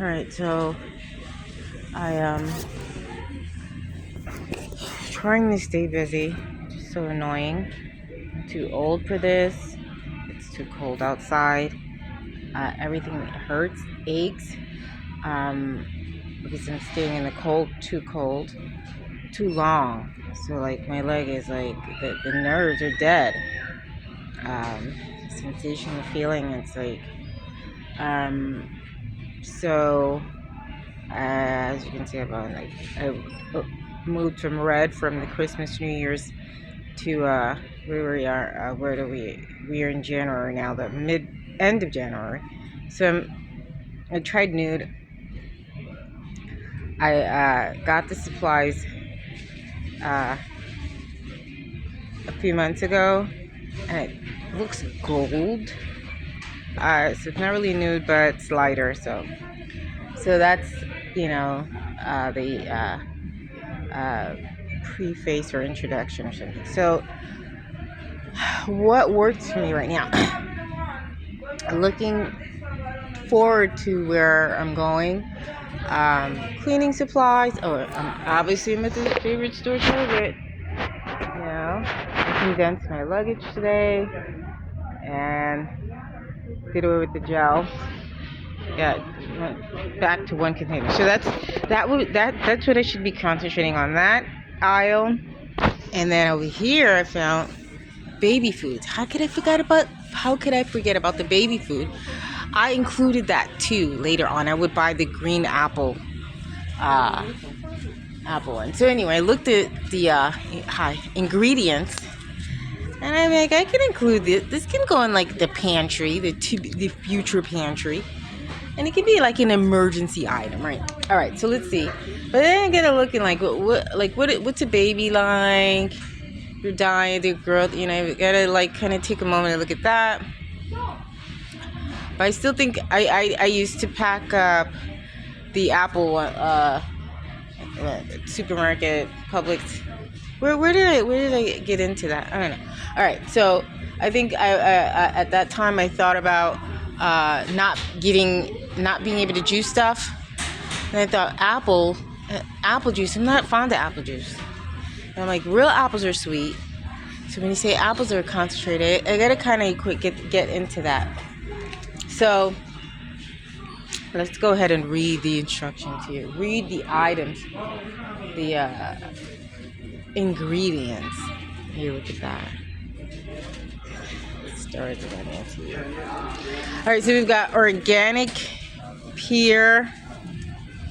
All right, so I trying to stay busy. Just so annoying. I'm too old for this. It's too cold outside. Everything hurts, aches. Um, because I'm staying in the cold, too long. So like my leg is like the nerves are dead. Sensation, the feeling. It's like so. As you can see, I moved from red from the Christmas, New Year's to where we are. Where do we are in January now, the end of January. So I tried nude. I got the supplies uh, a few months ago, and it looks gold. So it's not really nude, but it's lighter. So that's the uh, preface or introduction or something. So what works for me right now? Looking forward to where I'm going. Cleaning supplies. Obviously I'm at the favorite store, Target. I condensed my luggage today and did away with the gel. Yeah, went back to one container. So that's what I should be concentrating on, that aisle. And then over here I found baby foods. How could I forget about the baby food? I included that too later on. I would buy the green apple one. So anyway, I looked at the ingredients, and I'm like, I can include this. This can go in like the pantry, the future pantry, and it can be like an emergency item, right? All right, so let's see. But then I get a looking like what's a baby like? You're dying, the growth. You gotta like kind of take a moment and look at that. But I still think I used to pack up the apple supermarket, Publix. Where did I get into that? I don't know. All right, so I think I at that time I thought about not being able to juice stuff, and I thought apple juice. I'm not fond of apple juice. And I'm like, real apples are sweet. So when you say apples are concentrated, I gotta kind of get into that. So let's go ahead and read the instructions here. Read the items, the ingredients. Here, look at that. Start with all right, so we've got organic pear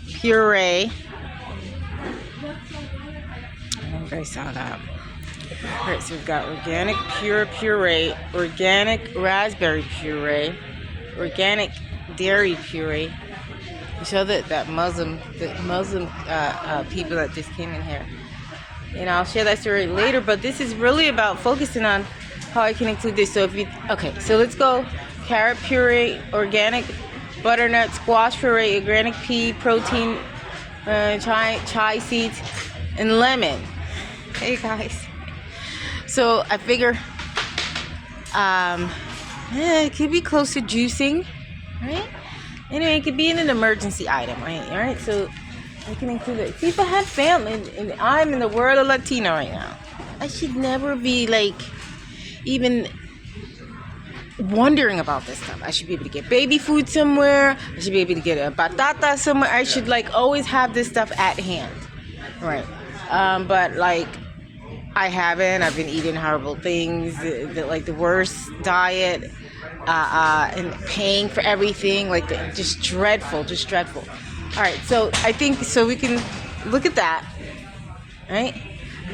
puree. I don't know if I saw that. All right, so we've got organic puree, organic raspberry puree, organic dairy puree. You saw the Muslim people that just came in here. I'll share that story later, but this is really about focusing on how I can include this. So so let's go. Carrot puree, organic butternut, squash puree, organic pea, protein, chai seeds, and lemon. Hey guys. So I figure it could be close to juicing, right? Anyway, it could be in an emergency item, right? All right, so I can include it. See, if I have family, and I'm in the world of Latino right now, I should never be like even wondering about this stuff. I should be able to get baby food somewhere. I should be able to get a batata somewhere. I should like always have this stuff at hand, right? But like I haven't. I've been eating horrible things, the worst diet, and paying for everything, just dreadful. All right, so I think we can look at that, right?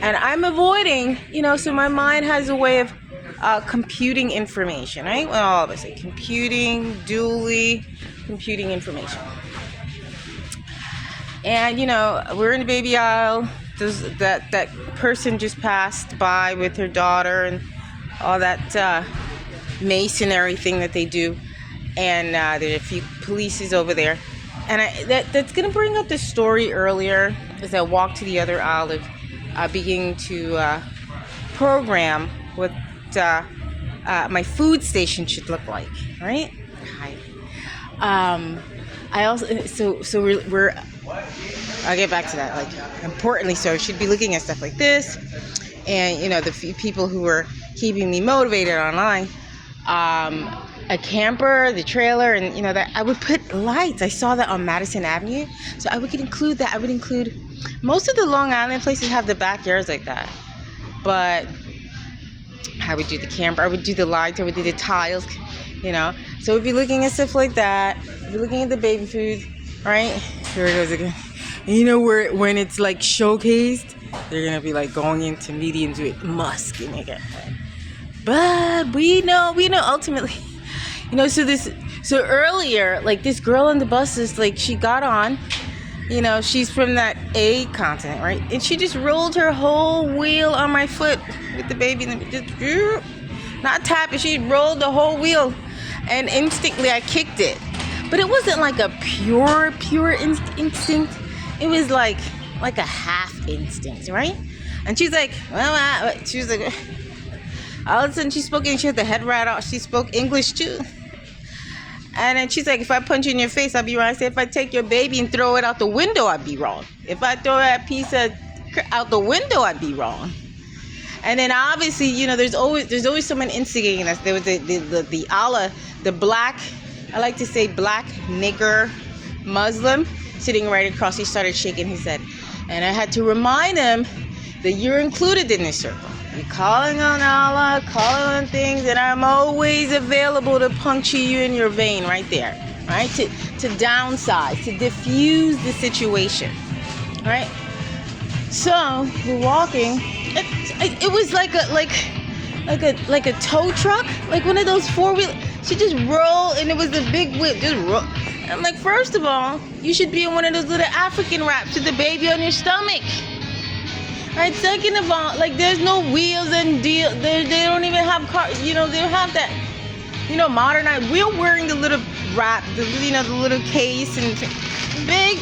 And I'm avoiding, so my mind has a way of computing information, right? Well, all of us say computing information. And we're in the baby aisle. That person just passed by with her daughter and all that masonry thing that they do, and there are a few polices over there, and that's gonna bring up the story earlier as I walk to the other aisle of beginning to program what my food station should look like, right? Hi. I also so we're I'll get back to that. Like importantly, so I should be looking at stuff like this, and you know the few people who were keeping me motivated online. A camper, the trailer, and you know that I would put lights. I saw that on Madison Avenue, so I would include that. I would include most of the Long Island places have the backyards like that, but I would do the camper. I would do the lights. I would do the tiles. You know, so we'd be looking at stuff like that. We'd be looking at the baby food, right? Here it goes again. And you know where when it's like showcased, they're gonna be like going into mediums with musk and again. But we know ultimately, you know. So earlier, like this girl on the bus is like she got on, you know, she's from that A continent, right? And she just rolled her whole wheel on my foot with the baby, and just not tap it. She rolled the whole wheel, and instantly I kicked it. But it wasn't like a pure instinct. It was like a half instinct, right? And she's like, well, she was like, all of a sudden she spoke and she had the head right off. She spoke English too. And then she's like, if I punch you in your face, I'll be wrong. I said, if I take your baby and throw it out the window, I'd be wrong. If I throw that piece out the window, I'd be wrong. And then obviously, you know, there's always someone instigating us. There was the Allah, the black, I like to say black nigger Muslim sitting right across. He started shaking his head. And I had to remind him that you're included in this circle. You're calling on Allah, calling on things, and I'm always available to puncture you in your vein right there, right? To downsize, to diffuse the situation, right? So we're walking. It was like a tow truck, like one of those four-wheel. She just rolled, and it was a big whip, just roll. I'm like, first of all, you should be in one of those little African wraps with the baby on your stomach. Right. Second of all, like there's no wheels and deal. They don't even have cars. You know, they don't have that. You know, modernized. We're wearing the little wrap, the little case and big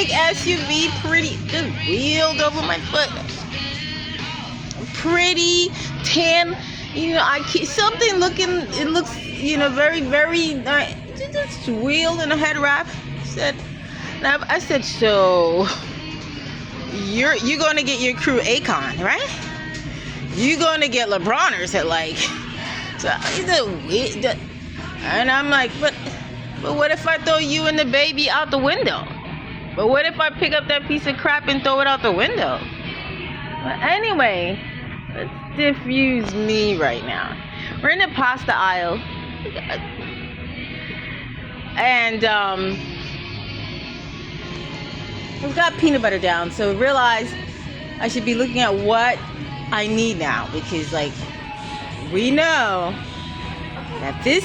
SUV, pretty, just wheeled over my foot. Pretty tan. You know, something looking. It looks, you know, very just wheeled in a head wrap. I said so. You're going to get your crew Akon, right? You're going to get LeBroners at like. So and I'm like, but what if I throw you and the baby out the window? But what if I pick up that piece of crap and throw it out the window? But anyway, let's diffuse me right now. We're in the pasta aisle, and we've got peanut butter down, so I realized I should be looking at what I need now, because like we know that this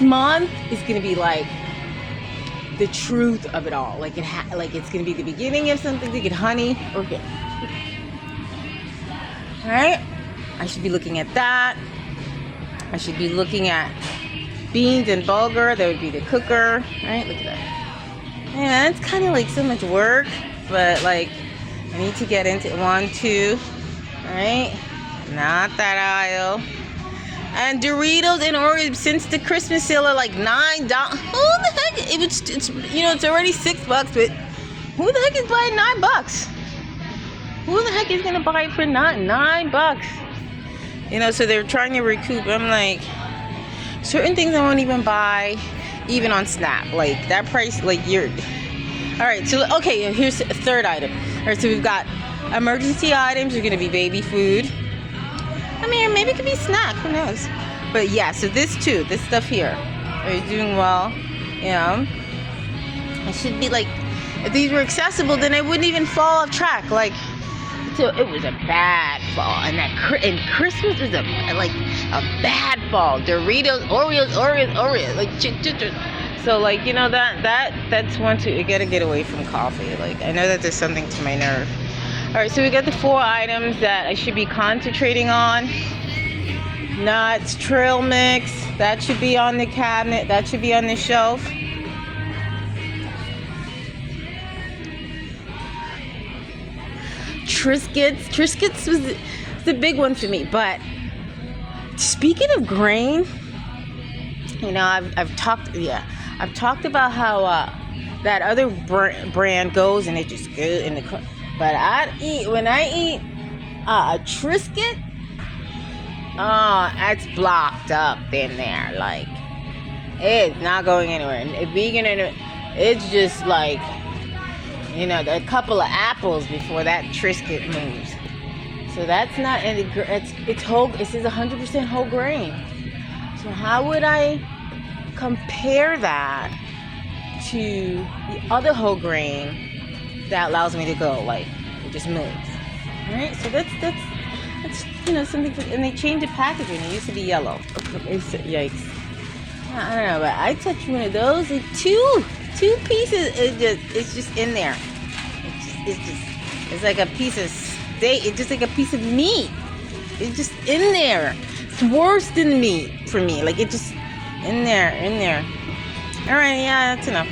month is gonna be like the truth of it all. Like it's gonna be the beginning of something to get honey or get. All right, I should be looking at that. I should be looking at beans and bulgur. That would be the cooker. All right, look at that. Man, it's kind of like so much work, but like I need to get into 1, 2, all right? Not that aisle. And Doritos and Oreos since the Christmas sale are like $9. Who the heck? It's you know, it's already $6, but who the heck is buying $9? Who the heck is gonna buy it for $9? You know, so they're trying to recoup. I'm like, certain things I won't even buy. Even on Snap, like that price, like you're. All right, so okay, here's a third item. All right, so we've got emergency items. Are gonna be baby food. I mean, maybe it could be snack. Who knows? But yeah, so this stuff here. Are you doing well? You know, it should be like if these were accessible, then I wouldn't even fall off track. Like, so it was a bad fall, and Christmas was a bad fall. Doritos, Oreos, like so like you know that's one too. You gotta get away from coffee. Like I know that there's something to my nerve. All right, so we got the 4 items that I should be concentrating on. Nuts, trail mix, that should be on the cabinet. That should be on the shelf. Triscuits was the big one for me. But speaking of grain, You know, I've talked about how that other brand goes and it just goes in the. But when I eat a Triscuit, oh, that's blocked up in there. Like, it's not going anywhere. And vegan, it's just like, you know, a couple of apples before that Triscuit moves. So that's not any. It's whole. It says 100% whole grain. So how would I compare that to the other whole grain that allows me to go? Like, it just moves. All right. So that's you know, something. And they changed the packaging. It used to be yellow. Yikes. I don't know, but I touched one of those. Like two pieces. It's just in there. It's like a piece of steak. It's just like a piece of meat. It's just in there. It's worse than meat for me. Like, it just in there. All right, yeah, that's enough.